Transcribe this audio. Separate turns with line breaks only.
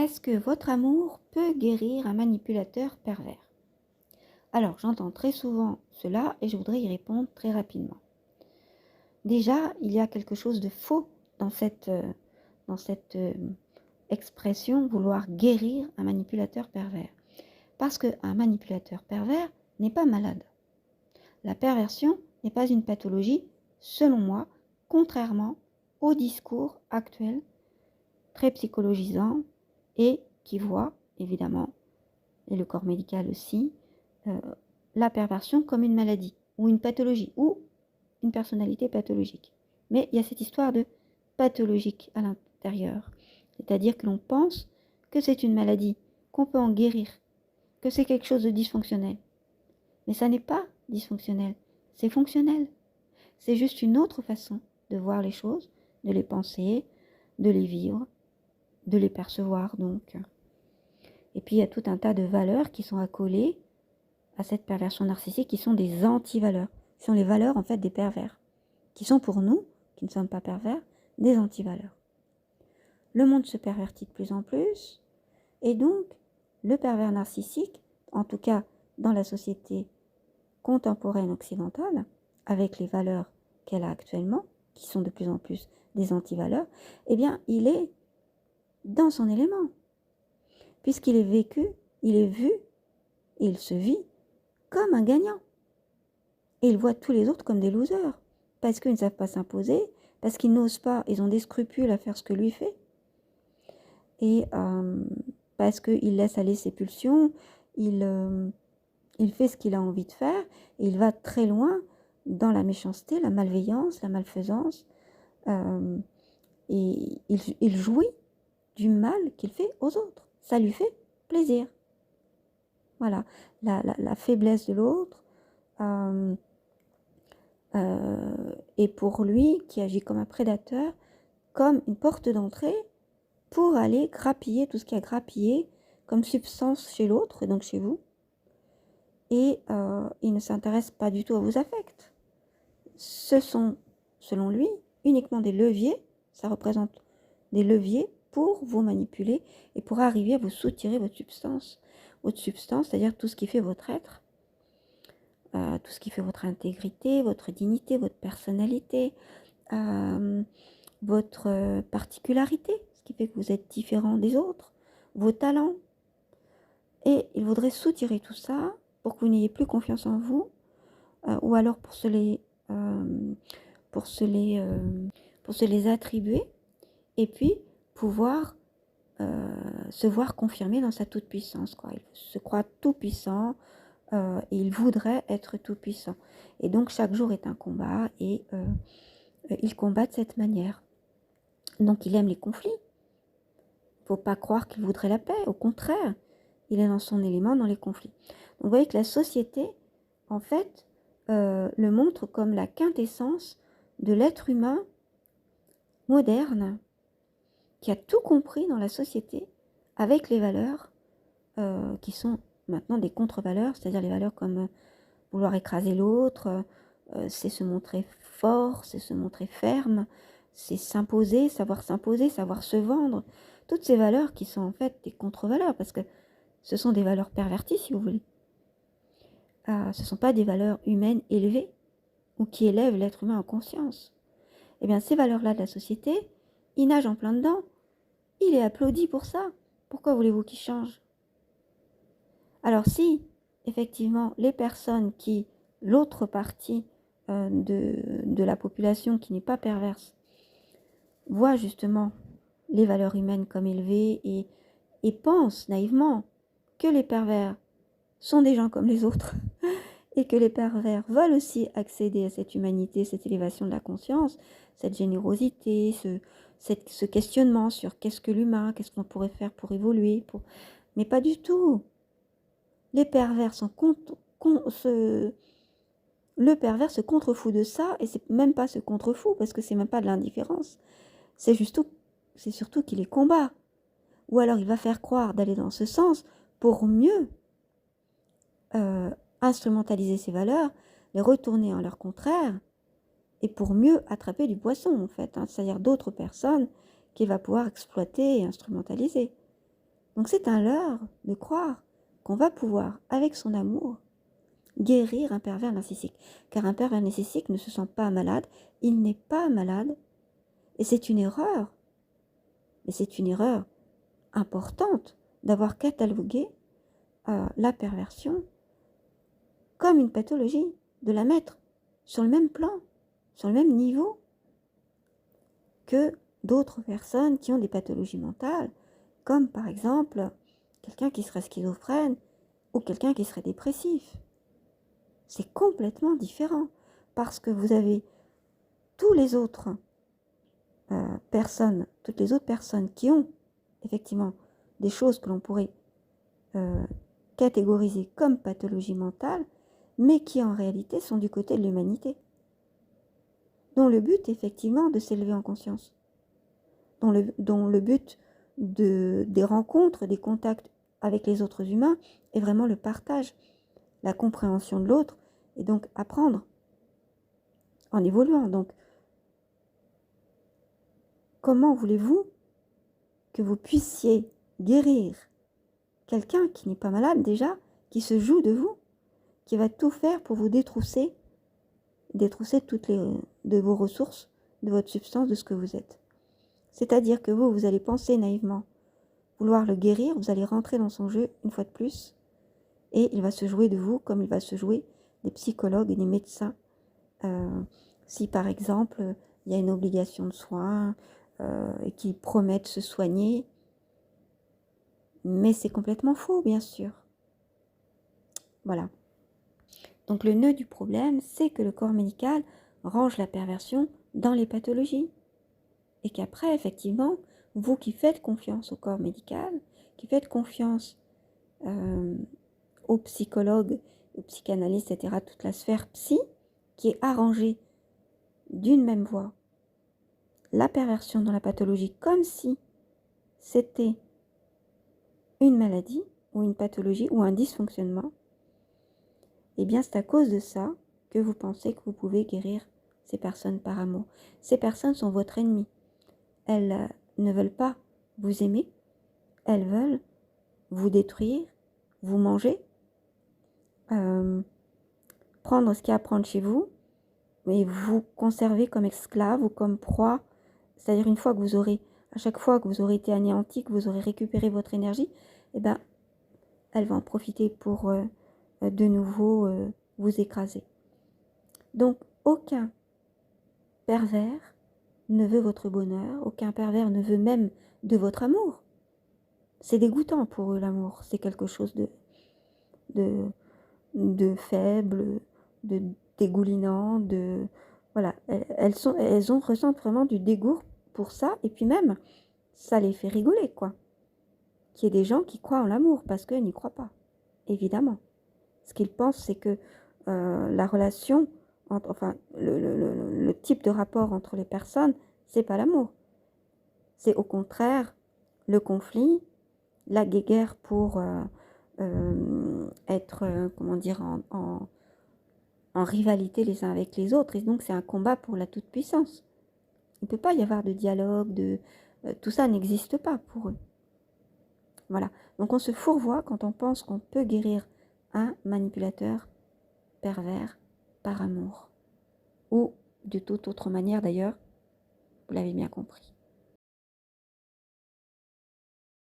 Est-ce que votre amour peut guérir un manipulateur pervers? Alors, j'entends très souvent cela et je voudrais y répondre très rapidement. Déjà, il y a quelque chose de faux dans cette expression vouloir guérir un manipulateur pervers. Parce qu'un manipulateur pervers n'est pas malade. La perversion n'est pas une pathologie, selon moi, contrairement au discours actuel, très psychologisant et qui voit, évidemment, et le corps médical aussi, euh, la perversion comme une maladie ou une pathologie ou une personnalité pathologique. Mais il y a cette histoire de pathologique à l'intérieur. C'est-à-dire que l'on pense que c'est une maladie, qu'on peut en guérir, que c'est quelque chose de dysfonctionnel. Mais ça n'est pas dysfonctionnel, c'est fonctionnel. C'est juste une autre façon de voir les choses, de les penser, de les vivre, de les percevoir donc. Et puis il y a tout un tas de valeurs qui sont accolées à cette perversion narcissique, qui sont des anti-valeurs, qui sont les valeurs en fait des pervers, qui sont pour nous, qui ne sommes pas pervers, des anti-valeurs. Le monde se pervertit de plus en plus, et donc le pervers narcissique, en tout cas dans la société contemporaine occidentale, avec les valeurs qu'elle a actuellement, qui sont de plus en plus des anti-valeurs, eh bien il est dans son élément, puisqu'il est vécu, il est vu, et il se vit comme un gagnant. Et il voit tous les autres comme des losers, parce qu'ils ne savent pas s'imposer, parce qu'ils n'osent pas, ils ont des scrupules à faire ce que lui fait, et parce qu'il laisse aller ses pulsions, il fait ce qu'il a envie de faire, et il va très loin dans la méchanceté, la malveillance, la malfaisance, et il jouit du mal qu'il fait aux autres. Ça lui fait plaisir. Voilà, la faiblesse de l'autre est pour lui, qui agit comme un prédateur, comme une porte d'entrée pour aller grappiller tout ce qu'il y a grappillé comme substance chez l'autre, et donc chez vous. Et il ne s'intéresse pas du tout à vos affects. Ce sont, selon lui, uniquement des leviers, ça représente des leviers pour vous manipuler et pour arriver à vous soutirer votre substance, c'est-à-dire tout ce qui fait votre être, tout ce qui fait votre intégrité, votre dignité, votre personnalité, votre particularité, ce qui fait que vous êtes différent des autres, vos talents. Et il voudrait soutirer tout ça pour que vous n'ayez plus confiance en vous, ou alors pour se les attribuer, et puis pouvoir se voir confirmé dans sa toute-puissance, quoi. Il se croit tout-puissant, et il voudrait être tout-puissant. Et donc chaque jour est un combat, et il combat de cette manière. Donc il aime les conflits. Il ne faut pas croire qu'il voudrait la paix, au contraire, il est dans son élément, dans les conflits. Donc vous voyez que la société, en fait, le montre comme la quintessence de l'être humain moderne, qui a tout compris dans la société, avec les valeurs qui sont maintenant des contre-valeurs, c'est-à-dire les valeurs comme vouloir écraser l'autre, c'est se montrer fort, c'est se montrer ferme, c'est s'imposer, savoir se vendre. Toutes ces valeurs qui sont en fait des contre-valeurs, parce que ce sont des valeurs perverties, si vous voulez. Ce ne sont pas des valeurs humaines élevées, ou qui élèvent l'être humain en conscience. Eh bien, ces valeurs-là de la société, il nage en plein dedans. Il est applaudi pour ça. Pourquoi voulez-vous qu'il change? Alors si, effectivement, les personnes qui, l'autre partie de la population qui n'est pas perverse, voient justement les valeurs humaines comme élevées et pensent naïvement que les pervers sont des gens comme les autres et que les pervers veulent aussi accéder à cette humanité, cette élévation de la conscience, cette générosité, ce questionnement sur qu'est-ce que l'humain, qu'est-ce qu'on pourrait faire pour évoluer, mais pas du tout. Les pervers le pervers se contrefout de ça, et c'est même pas se contrefout, parce que c'est même pas de l'indifférence, c'est surtout qu'il les combat. Ou alors il va faire croire d'aller dans ce sens pour mieux instrumentaliser ces valeurs, les retourner en leur contraire, et pour mieux attraper du poisson, en fait, c'est-à-dire d'autres personnes qu'il va pouvoir exploiter et instrumentaliser. Donc c'est un leurre de croire qu'on va pouvoir, avec son amour, guérir un pervers narcissique. Car un pervers narcissique ne se sent pas malade, il n'est pas malade, et c'est une erreur. Et c'est une erreur importante d'avoir catalogué la perversion comme une pathologie, de la mettre sur le même plan, sur le même niveau que d'autres personnes qui ont des pathologies mentales, comme par exemple quelqu'un qui serait schizophrène ou quelqu'un qui serait dépressif. C'est complètement différent parce que vous avez toutes les autres personnes qui ont effectivement des choses que l'on pourrait catégoriser comme pathologie mentale, mais qui en réalité sont du côté de l'humanité, dont le but effectivement de s'élever en conscience, dont le but des rencontres, des contacts avec les autres humains est vraiment le partage, la compréhension de l'autre, et donc apprendre en évoluant. Donc, comment voulez-vous que vous puissiez guérir quelqu'un qui n'est pas malade déjà, qui se joue de vous, qui va tout faire pour vous détrousser toutes de vos ressources, de votre substance, de ce que vous êtes. C'est-à-dire que vous allez penser naïvement vouloir le guérir, vous allez rentrer dans son jeu une fois de plus, et il va se jouer de vous comme il va se jouer des psychologues et des médecins. Si par exemple, il y a une obligation de soins et qu'ils promettent se soigner, mais c'est complètement faux, bien sûr. Voilà. Donc le nœud du problème, c'est que le corps médical range la perversion dans les pathologies. Et qu'après, effectivement, vous qui faites confiance au corps médical, qui faites confiance aux psychologues, aux psychanalystes, etc., toute la sphère psy, qui est arrangée d'une même voie, la perversion dans la pathologie, comme si c'était une maladie, ou une pathologie, ou un dysfonctionnement, eh bien c'est à cause de ça que vous pensez que vous pouvez guérir ces personnes par amour. Ces personnes sont votre ennemi. Elles ne veulent pas vous aimer, elles veulent vous détruire, vous manger, prendre ce qu'il y a à prendre chez vous, et vous conserver comme esclave ou comme proie. C'est-à-dire une fois que vous aurez, à chaque fois que vous aurez été anéanti, que vous aurez récupéré votre énergie, eh ben, elle va en profiter pour de nouveau vous écraser. Donc, aucun pervers ne veut votre bonheur, aucun pervers ne veut même de votre amour. C'est dégoûtant pour eux, l'amour. C'est quelque chose de faible, de dégoulinant, voilà. Ressentent vraiment du dégoût pour ça, et puis même, ça les fait rigoler, quoi. Qu'il y ait des gens qui croient en l'amour, parce qu'ils n'y croient pas, évidemment. Ce qu'ils pensent, c'est que la relation, le type de rapport entre les personnes, c'est pas l'amour. C'est au contraire le conflit, la guéguerre pour être, en rivalité les uns avec les autres. Et donc, c'est un combat pour la toute-puissance. Il ne peut pas y avoir de dialogue, tout ça n'existe pas pour eux. Voilà. Donc, on se fourvoie quand on pense qu'on peut guérir un manipulateur pervers par amour. Ou de toute autre manière, d'ailleurs, vous l'avez bien compris.